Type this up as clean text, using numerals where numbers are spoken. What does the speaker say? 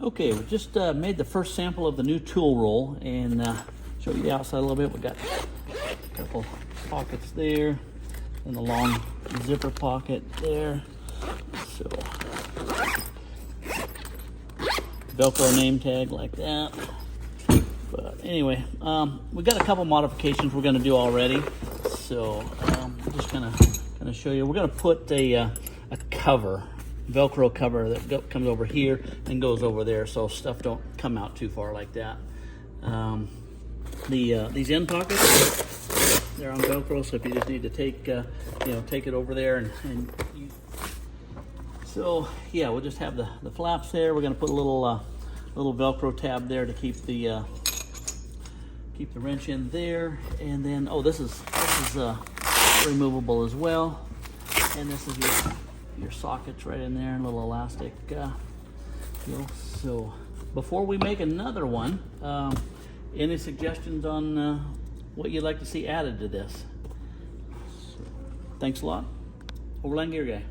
Okay, we just made the first sample of the new tool roll, and show you the outside a little bit. We got a couple pockets there, and a long zipper pocket there. So Velcro name tag like that. But anyway, we got a couple modifications we're going to do already. So I'm just gonna show you. We're gonna put a cover, Velcro cover that comes over here and goes over there, so stuff don't come out too far like that. These end pockets, they're on Velcro, so if you just need to take take it over there so yeah, we'll just have the flaps there. We're gonna put a little Velcro tab there to keep the wrench in there, and then this is removable as well, and this is your sockets right in there, a little elastic deal. So before we make another one, any suggestions on what you'd like to see added to this? So, thanks a lot. Overland Gear Guy.